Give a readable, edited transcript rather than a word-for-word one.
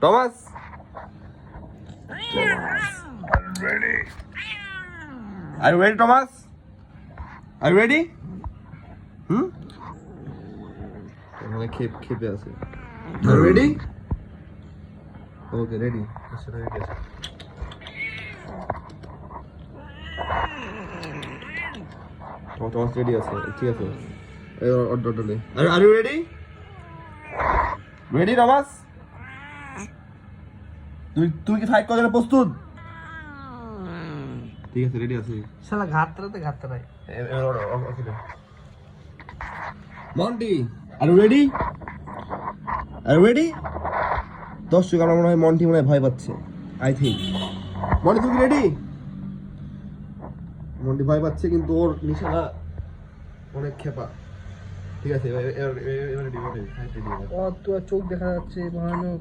Thomas Are you ready, Thomas? Are you ready? ওখানে খেপে আছে। Are you ready? Okay, ready. Thomas ready আছে, ঠিক আছে। এই অর্ডারটা নে। Are you ready? Ready, Thomas? তুই কি ফাইট করার জন্য প্রস্তুত? ঠিক আছে, রেডি আছি। শালা ঘাতরাতে ঘাতরাই। Monty, are you ready? Are you ready? দর্শক আমার মনে হয় মন্টি মনে হয় ভয় পাচ্ছে। I think. মন্টি তুমি রেডি? মন্টি ভয় পাচ্ছে কিন্তু ওর নিশানা অনেক খেপা। ঠিক আছে, এবার রেডি। চোখ দেখা যাচ্ছে ভয়ানক।